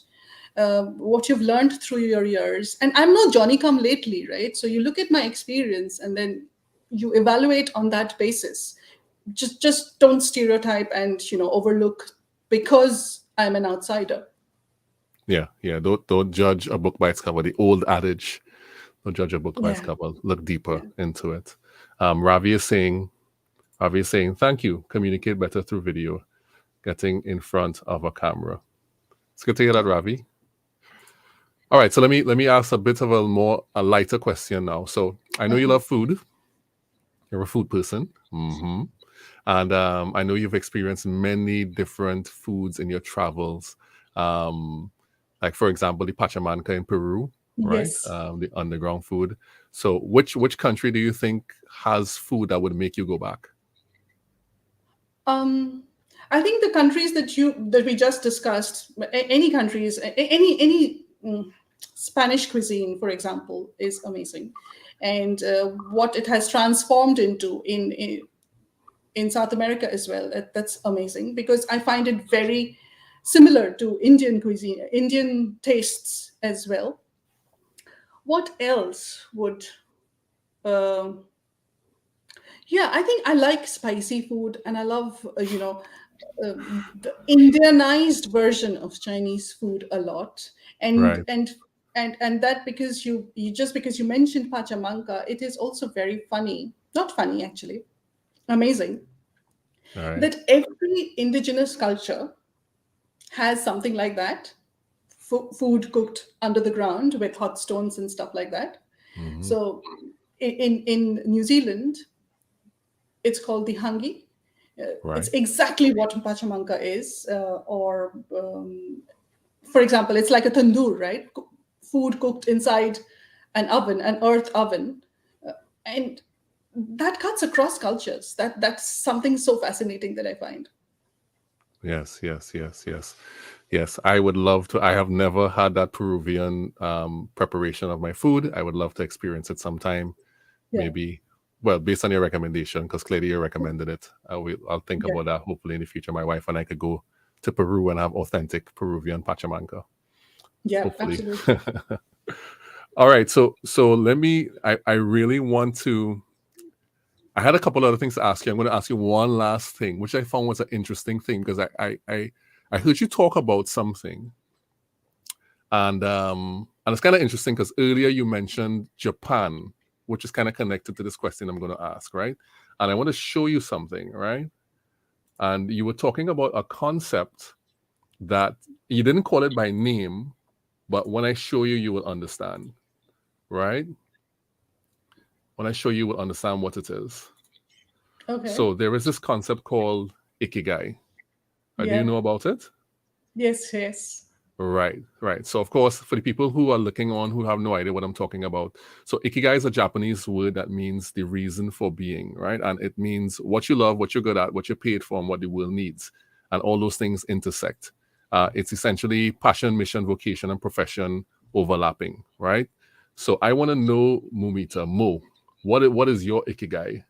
What you've learned through your years, and I'm no Johnny come lately, right? So you look at my experience and then you evaluate on that basis. Just don't stereotype and overlook because I'm an outsider. Yeah. Don't judge a book by its cover. The old adage, don't judge a book by its cover. Look deeper into it. Ravi is saying, thank you. Communicate better through video. Getting in front of a camera. It's good to hear that, Ravi. All right, so let me ask a bit of a lighter question now. So I know you love food. You're a food person. Mm-hmm. And I know you've experienced many different foods in your travels. Like, for example, the pachamanca in Peru, right? Yes. The underground food. So which country do you think has food that would make you go back? I think the countries that we just discussed, any countries, any Spanish cuisine, for example, is amazing. And what it has transformed into in South America as well, that's amazing, because I find it very similar to Indian cuisine, Indian tastes as well. What else would... I think I like spicy food, and I love, the Indianized version of Chinese food a lot. And Right. and that because you mentioned pachamanca, it is also very funny, not funny actually, amazing, All right. that every indigenous culture has something like that, food cooked under the ground with hot stones and stuff like that. Mm-hmm. So in New Zealand, it's called the hangi. Right. It's exactly what pachamanca is, for example, it's like a tandoor, right? Food cooked inside an oven, an earth oven, and that cuts across cultures. That's something so fascinating that I find. Yes, yes, yes, yes. Yes, I would love to. I have never had that Peruvian preparation of my food. I would love to experience it sometime. Yeah, Maybe, well, based on your recommendation, because clearly you recommended it. I'll think yeah, about that. Hopefully in the future, my wife and I could go to Peru and have authentic Peruvian pachamanca. yeah, Hopefully. absolutely. All right. So let me. I really want to. I had a couple other things to ask you. I'm going to ask you one last thing, which I found was an interesting thing because I heard you talk about something, and it's kind of interesting because earlier you mentioned Japan, which is kind of connected to this question I'm going to ask, right? And I want to show you something, right? And you were talking about a concept that you didn't call it by name, but when I show you, you will understand, right? When I show you, you will understand what it is. Okay. So there is this concept called ikigai. Do you Yeah. know about it? Yes, yes. Right, right. So, of course, for the people who are looking on who have no idea what I'm talking about, so ikigai is a Japanese word that means the reason for being, right? And it means what you love, what you're good at, what you're paid for, and what the world needs. And all those things intersect. It's essentially passion, mission, vocation, and profession overlapping, right? So, I want to know, Mo, what is your ikigai?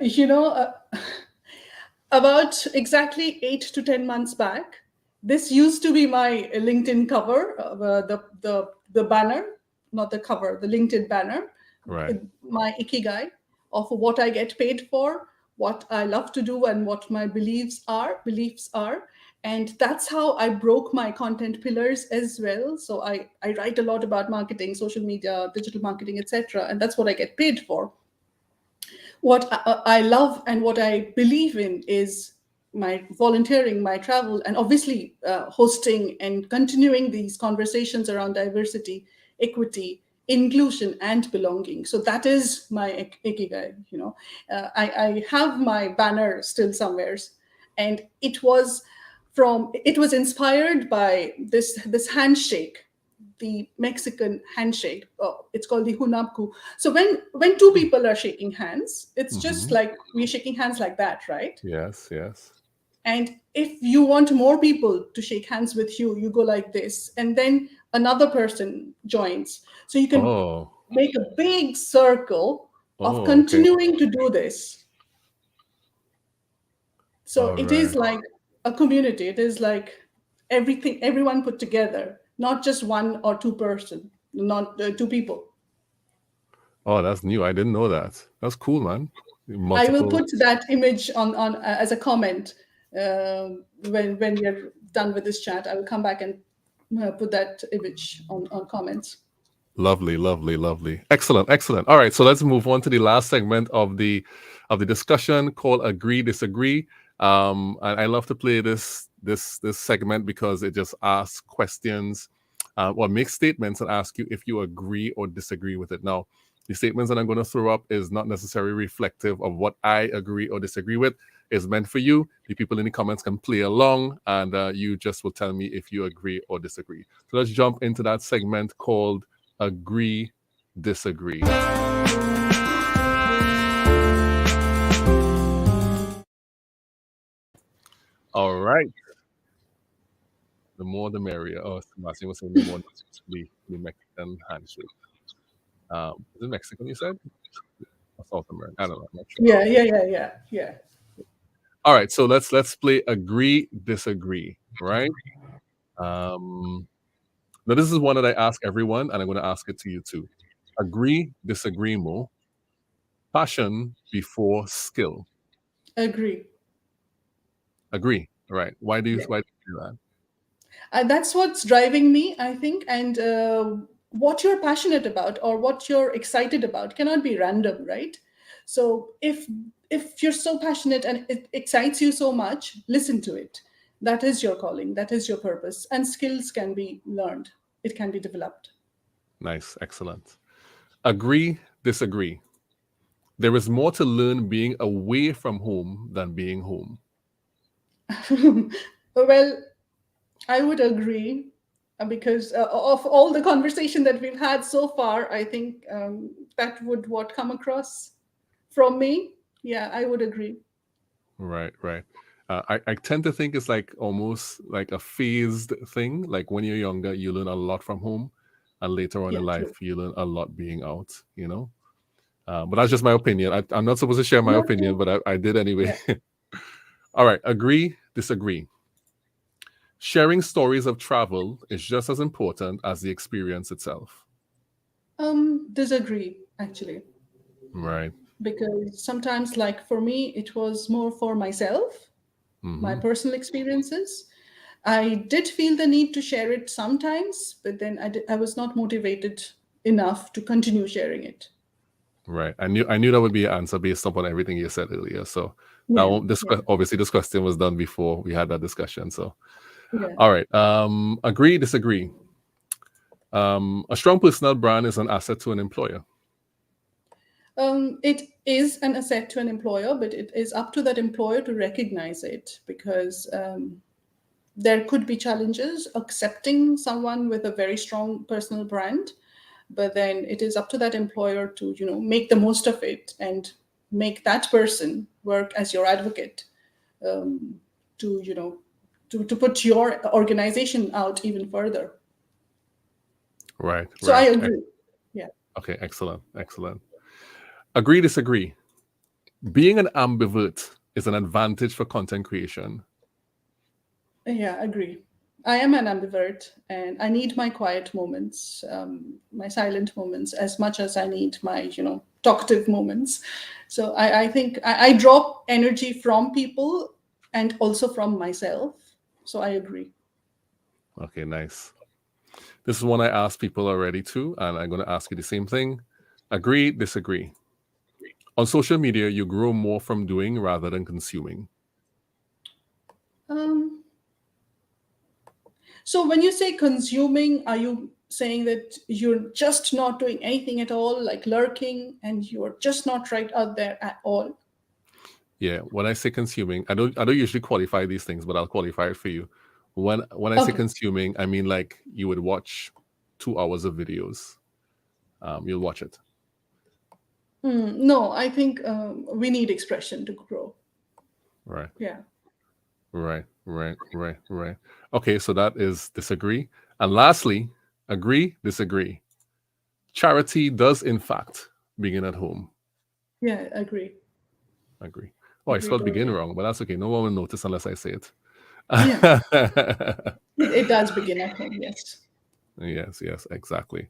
You know, about exactly 8 to 10 months back, this used to be my LinkedIn cover, the banner, not the cover, the LinkedIn banner, Right. my ikigai of what I get paid for, what I love to do, and what my beliefs are. And that's how I broke my content pillars as well. So I write a lot about marketing, social media, digital marketing, etc. And that's what I get paid for. What I love and what I believe in is my volunteering, my travel, and obviously hosting and continuing these conversations around diversity, equity, inclusion, and belonging. So that is my ikigai. I have my banner still somewheres, and it was inspired by this handshake, the Mexican handshake. Oh, it's called the hunapku. So when two people are shaking hands, it's just Mm-hmm. like we're shaking hands like that, right? Yes, yes. And if you want more people to shake hands with you, you go like this, and then another person joins. So you can Oh, make a big circle of okay. continuing to do this. So All it right. is like a community. It is like everyone put together, not just one or two person, not two people. Oh, that's new. I didn't know that. That's cool, man. I will Multiple. put that image on as a comment when we are done with this chat. I will come back and put that image on comments. Lovely, lovely, lovely. Excellent, excellent. All right, so let's move on to the last segment of the discussion called Agree Disagree. And I love to play this segment because it just asks questions or makes statements and ask you if you agree or disagree with it. Now, the statements that I'm going to throw up is not necessarily reflective of what I agree or disagree with. It's meant for you. The people in the comments can play along, and you just will tell me if you agree or disagree. So let's jump into that segment called Agree, Disagree. All right. The more the merrier. Oh, Sebastian was saying the more the Mexican handshake. Is it Mexican, you said? Or South American? I don't know. I'm not sure. Yeah. All right. So let's play Agree, Disagree, right? Now, this is one that I ask everyone, and I'm going to ask it to you too. Agree, disagree, Mo. Passion before skill. Agree. Agree. All right. Why do you Yeah. do that? That's what's driving me, I think. And what you're passionate about or what you're excited about cannot be random, right? So if you're so passionate and it excites you so much, listen to it. That is your calling. That is your purpose. And skills can be learned. It can be developed. Nice. Excellent. Agree, disagree. There is more to learn being away from home than being home. Well, I would agree. because of all the conversation that we've had so far, I think that would what come across from me. Yeah, I would agree. Right, right. I tend to think it's like almost like a phased thing. Like when you're younger, you learn a lot from home, and later on Yeah, in true. life, you learn a lot being out. But that's just my opinion. I'm not supposed to share my No, opinion, true. but I did anyway. Yeah. All right, agree, disagree. Sharing stories of travel is just as important as the experience itself. Disagree, actually, Right. because sometimes, like for me, it was more for myself, my Mm-hmm. personal experiences. I did feel the need to share it sometimes, but then I was not motivated enough to continue sharing it. Right. I knew that would be your answer based upon everything you said earlier. So that Yeah, won't, yeah, obviously this question was done before we had that discussion. So yeah. all right. Agree, disagree. A strong personal brand is an asset to an employer. It is an asset to an employer, but it is up to that employer to recognize it, because there could be challenges accepting someone with a very strong personal brand, but then it is up to that employer to make the most of it and make that person work as your advocate, um, to to put your organization out even further. Right, So I right. agree. Yeah. Okay, excellent, excellent. Agree, disagree. Being an ambivert is an advantage for content creation. Yeah, agree. I am an ambivert, and I need my quiet moments, my silent moments, as much as I need my, talkative moments. So I think I draw energy from people and also from myself. So I agree. Okay, nice. This is one I asked people already too, and I'm going to ask you the same thing. Agree, disagree. On social media, you grow more from doing rather than consuming. Um, so when you say consuming, are you saying that you're just not doing anything at all, like lurking, and you're just not right out there at all? Yeah, when I say consuming, I don't usually qualify these things, but I'll qualify it for you. When I say Okay. consuming, I mean like you would watch 2 hours of videos. You'll watch it. No, I think we need expression to grow. Right, Yeah. right, right, right, right. Okay, so that is disagree. And lastly, agree, disagree. Charity does in fact begin at home. Yeah, agree. Agree. Oh, I Agree spelled begin totally. wrong, but that's okay. No one will notice unless I say it. Yeah, it does begin at home. Yes. Yes, yes, exactly.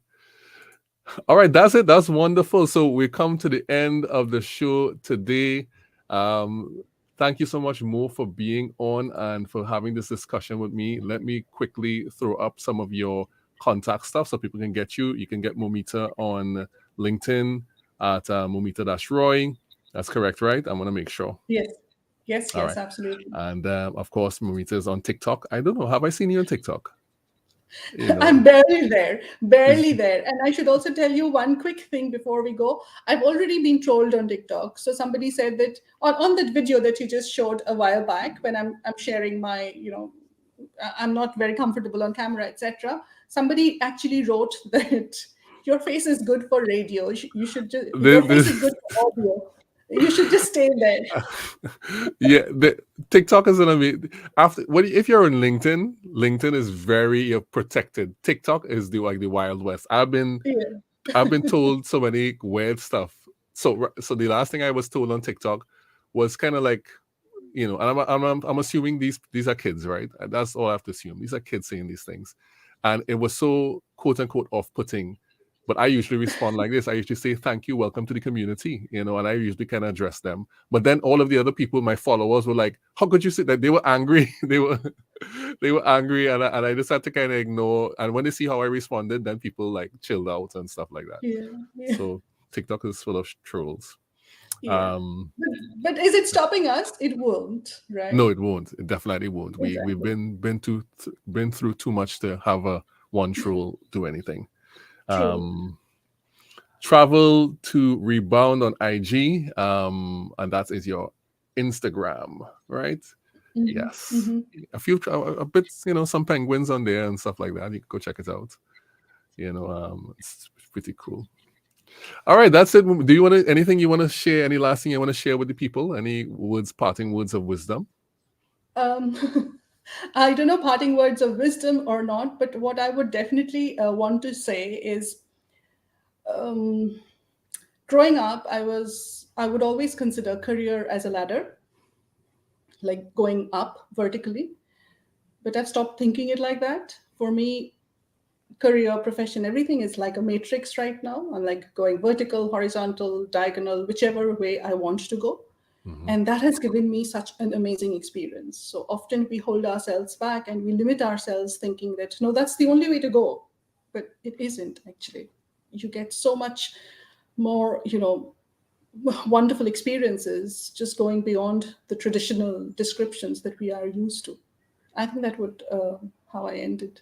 All right, that's it. That's wonderful. So we come to the end of the show today. Thank you so much, Mo, for being on and for having this discussion with me. Let me quickly throw up some of your contact stuff so people can get you. You can get Moumita on LinkedIn at Moumita-Roy. That's correct, right? I'm going to make sure. Yes. Yes. All Yes. right. Absolutely. And of course, Moumita is on TikTok. I don't know. Have I seen you on TikTok? You I'm know, barely there, barely there. And I should also tell you one quick thing before we go. I've already been trolled on TikTok. So somebody said that on that video that you just showed a while back, when I'm sharing my, I'm not very comfortable on camera, etc. Somebody actually wrote that your face is good for radio. You should just, your face is this, good for audio. You should just stay there. yeah, the TikTok is gonna be after if you're on LinkedIn, LinkedIn is very protected. TikTok is the Wild West. Yeah. I've been told so many weird stuff. So the last thing I was told on TikTok was kind of like, and I'm assuming these are kids, right? That's all I have to assume. These are kids saying these things, and it was so quote unquote off-putting. But I usually respond like this. I usually say, "Thank you, welcome to the community," and I usually kind of address them. But then all of the other people, my followers, were like, "How could you say that?" They were angry. They were angry, and I just had to kind of ignore. And when they see how I responded, then people like chilled out and stuff like that. Yeah. Yeah. So TikTok is full of trolls. Yeah. Um, But is it stopping us? It won't, right? No, it won't. It definitely won't. We've Exactly. been through too much to have a one troll do anything. True. Travel to rebound on IG, and that is your Instagram, right? Yes. Mm-hmm. A bit, some penguins on there and stuff like that. You can go check it out. It's pretty cool. All right, that's it. Do you want anything you want to share? Any last thing you want to share with the people? Any parting words of wisdom? I don't know parting words of wisdom or not, but what I would definitely want to say is, um, growing up, I would always consider career as a ladder, like going up vertically. But I've stopped thinking it like that. For me, career, profession, everything is like a matrix right now. I'm like going vertical, horizontal, diagonal, whichever way I want to go. Mm-hmm. And that has given me such an amazing experience. So often we hold ourselves back and we limit ourselves thinking that, no, that's the only way to go. But it isn't actually. You get so much more, wonderful experiences just going beyond the traditional descriptions that we are used to. I think that would how I ended.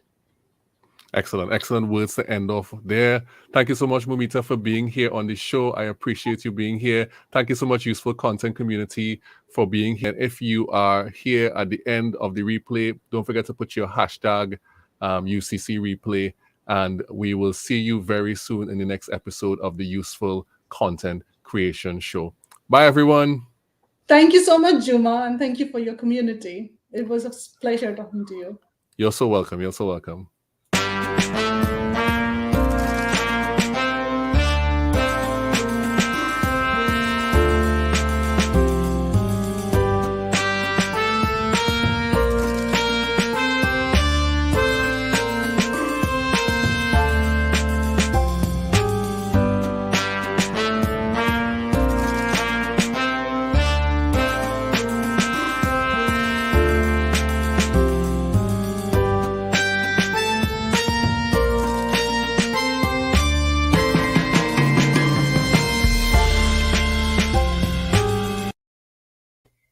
Excellent words to end off there. Thank you so much, Moumita, for being here on the show. I appreciate you being here. Thank you so much, Useful Content community, for being here. If you are here at the end of the replay, don't forget to put your hashtag UCC replay, and we will see you very soon in the next episode of the Useful Content Creation Show. Bye, everyone. Thank you so much, Juma, and thank you for your community. It was a pleasure talking to you. You're so welcome.